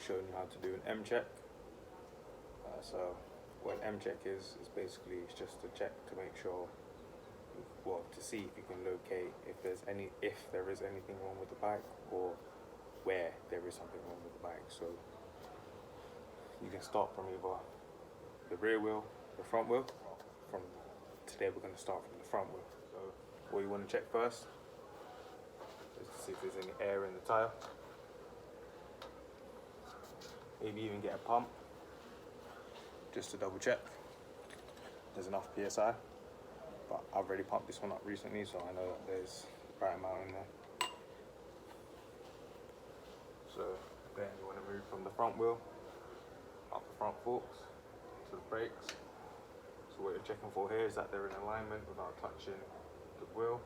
showing you how to do an M check. So what an M check is basically it's just a check to make sure, well, to see if you can locate if there is anything wrong with the bike, or where there is something wrong with the bike. So you can start from either the rear wheel, the front wheel. From today we're going to start from the front wheel. So what you want to check first is to see if there's any air in the tyre. Maybe even get a pump just to double check there's enough PSI. But I've already pumped this one up recently, so I know that there's the right amount in there. So then you want to move from the front wheel up the front forks to the brakes. So what you're checking for here is that they're in alignment without touching the wheel.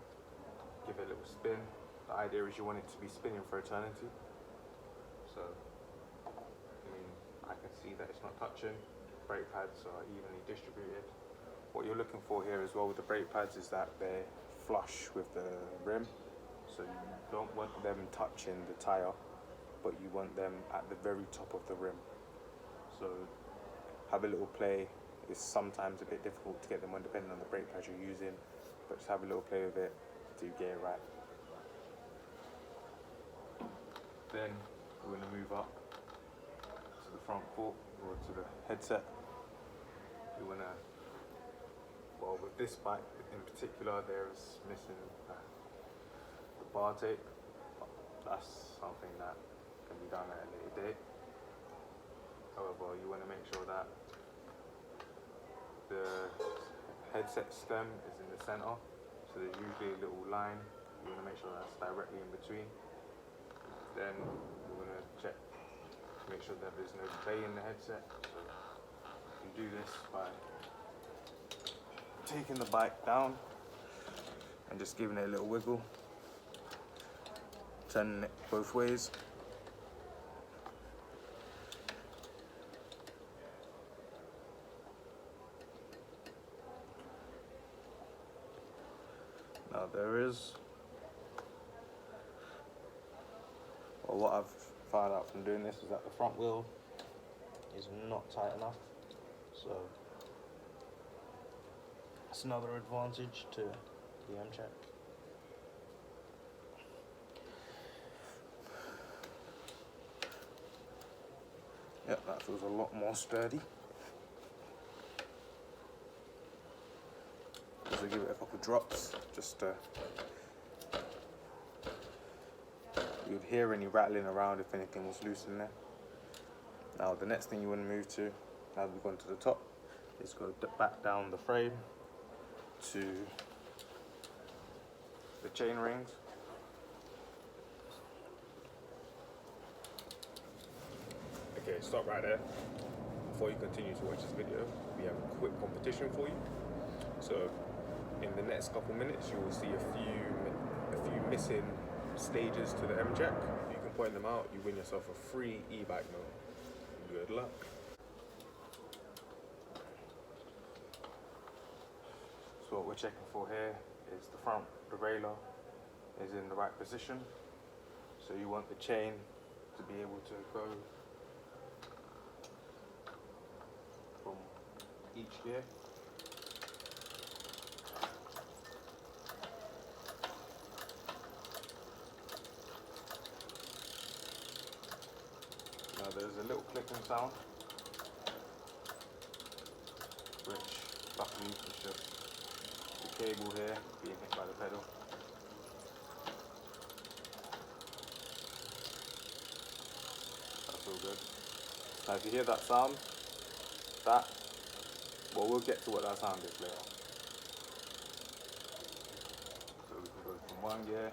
Give it a little spin. The idea is you want it to be spinning for eternity. So I can see that it's not touching. Brake pads are evenly distributed. What you're looking for here as well with the brake pads is that they're flush with the rim. So you don't want them touching the tyre, but you want them at the very top of the rim. So have a little play. It's sometimes a bit difficult to get them on depending on the brake pads you're using, but just have a little play with it to get it right. Then we're going to move up to the front fork or to the headset. You want to, well, with this bike in particular, there's missing the bar tape. That's something that can be done at a later date. However, you want to make sure that the headset stem is in the center, so there's usually a little line. You want to make sure that's directly in between. Then we're going to check to make sure that there's no play in the headset. So you do this by taking the bike down and just giving it a little wiggle, turning it both ways. Now what I've found out from doing this is that the front wheel is not tight enough. So that's another advantage to the M check. Yep, that feels a lot more sturdy. So give it a couple drops, just you'd hear any rattling around if anything was loose in there. Now the next thing you want to move to, now that we've gone to the top, is go back down the frame to the chain rings. Okay, stop right there. Before you continue to watch this video, we have a quick competition for you. So in the next couple minutes, you will see a few missing stages to the M check. If you can point them out, you win yourself a free e-bike note. Good luck. So what we're checking for here is the front derailleur is in the right position. So you want the chain to be able to go from each gear. Now there's a little clicking sound, which luckily is just the cable here being hit by the pedal. That's all good. Now if you hear that sound, we'll get to what that sound is later. So we can go from one gear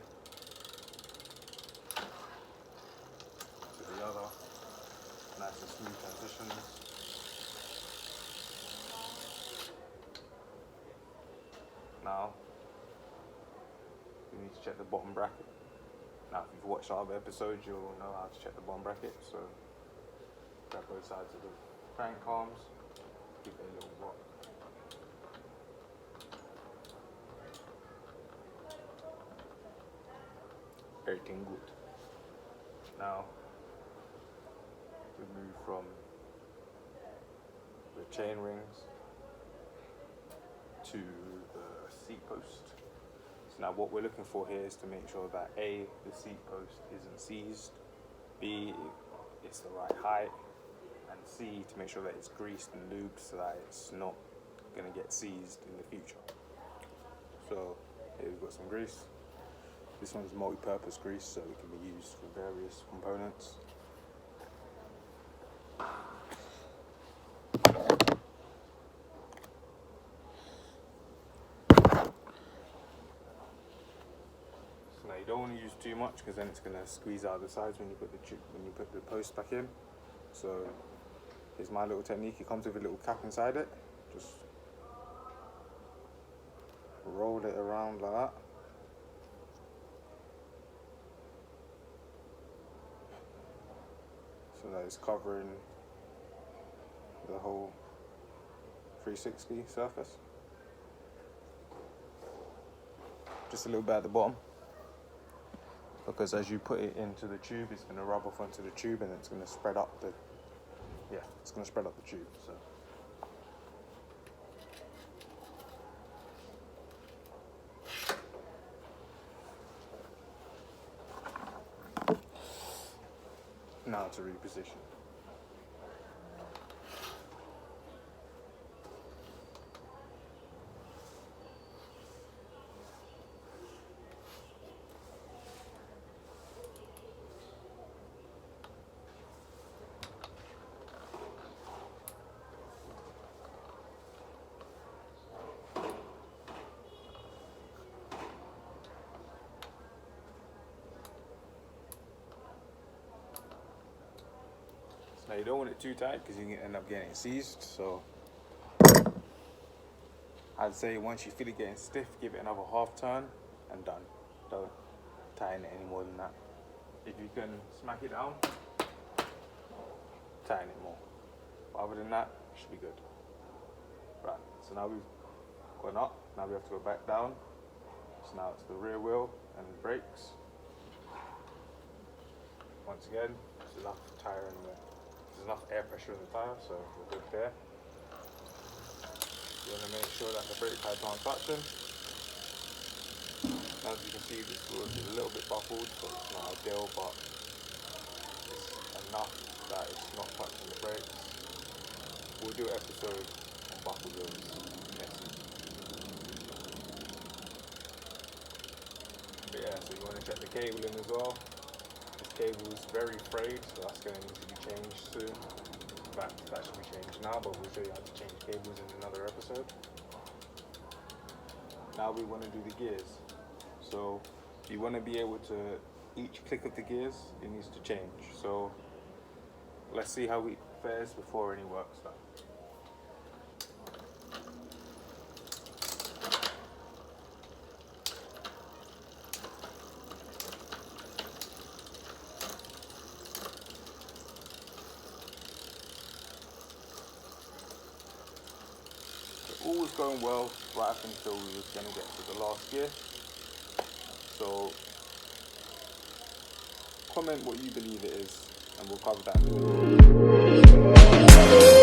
to the other. Nice and smooth transitions. Now, we need to check the bottom bracket. Now, if you've watched our other episodes, you'll know how to check the bottom bracket. So, grab both sides of the crank arms, give it a little rock. Everything good. Now, we move from the chain rings to the seat post. So now what we're looking for here is to make sure that A, the seat post isn't seized, B, it's the right height, and C, to make sure that it's greased and lubed so that it's not going to get seized in the future. So here we've got some grease. This one's multi-purpose grease, so it can be used for various components. So now you don't want to use too much because then it's going to squeeze out the sides when you put the post back in. So here's my little technique. It comes with a little cap inside it. Just roll it around like that. So that it's covering the whole 360 surface. Just a little bit at the bottom, because as you put it into the tube, it's going to rub off onto the tube and it's going to spread up the tube. So now to reposition. Now you don't want it too tight because you can end up getting it seized. So I'd say once you feel it getting stiff, give it another half turn and done. Don't tighten it any more than that. If you can smack it down, tighten it more. But other than that, it should be good. Right, so now we've gone up, now we have to go back down. So now it's the rear wheel and the brakes. Once again, there's enough tire in there. There's enough air pressure in the tire, so we're good there. You want to make sure that the brake pads aren't touching. As you can see, this wheel is a little bit buckled, so it's not ideal, but it's enough that it's not touching the brakes. We'll do an episode on buckle wheels next week. But yeah, so you want to check the cable in as well. This cable is very frayed, so that's going to need to be changed soon. In fact, that should be changed now, but we'll show you how to change cables in another episode. Now we want to do the gears. So you want to be able to, each click of the gears, it needs to change. So let's see how it fares before any work's done. All was going well right up until we were going to get to the last gear. So comment what you believe it is and we'll cover that in the video.